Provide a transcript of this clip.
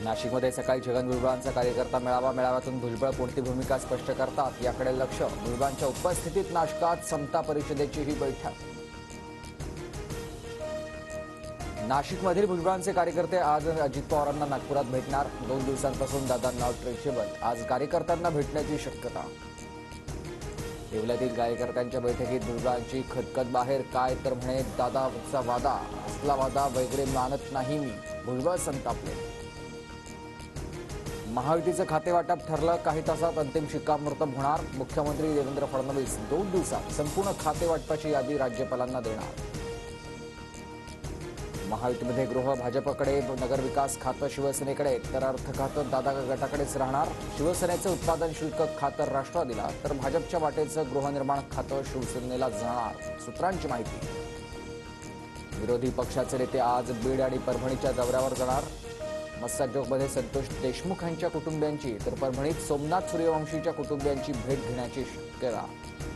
नाशिकमध्ये सकाळी छगन भुजबळांचा कार्यकर्ता मेळाव्यातून भुजबळ कोणती भूमिका स्पष्ट करतात याकडे लक्ष। भुजबळांच्या उपस्थितीत नाशकात समता परिषदेची ही बैठक। नाशिकमधील भुजबळांचे कार्यकर्ते आज अजित पवारांना नागपुरात भेटणार। 2 दिवसांपासून दादा नॉट रिचेबल, आज कार्यकर्त्यांना भेटण्याची शक्यता। येवल्यातील कार्यकर्त्यांच्या बैठकीत भुजबळांची खतखत बाहेर, काय तर म्हणे दादाचा वादा, असला वादा वगैरे मानत नाही मी, भुजबळ संतापले। महायुतीचं खातेवाटप ठरलं, काही तासात अंतिम शिक्कामोर्तब होणार। मुख्यमंत्री देवेंद्र फडणवीस 2 दिवसात संपूर्ण खातेवाटपाची यादी राज्यपालांना देणार। महायुतीमध्ये गृह भाजपकडे, नगरविकास खातं शिवसेनेकडे, तर अर्थ खातं दादा गटाकडेच राहणार। शिवसेनेचं उत्पादन शुल्क खातं राष्ट्रवादीला, तर भाजपच्या वाटेचं गृहनिर्माण खातं शिवसेनेला जाणार, सूत्रांची माहिती। विरोधी पक्षाचे नेते आज बीड आणि परभणीच्या दौऱ्यावर जाणार। मस्साजोगमध्ये संतोष देशमुख यांच्या कुटुंबियांची, तर परभणीत सोमनाथ सूर्यवंशीच्या कुटुंबियांची भेट घेण्याची शक्यता।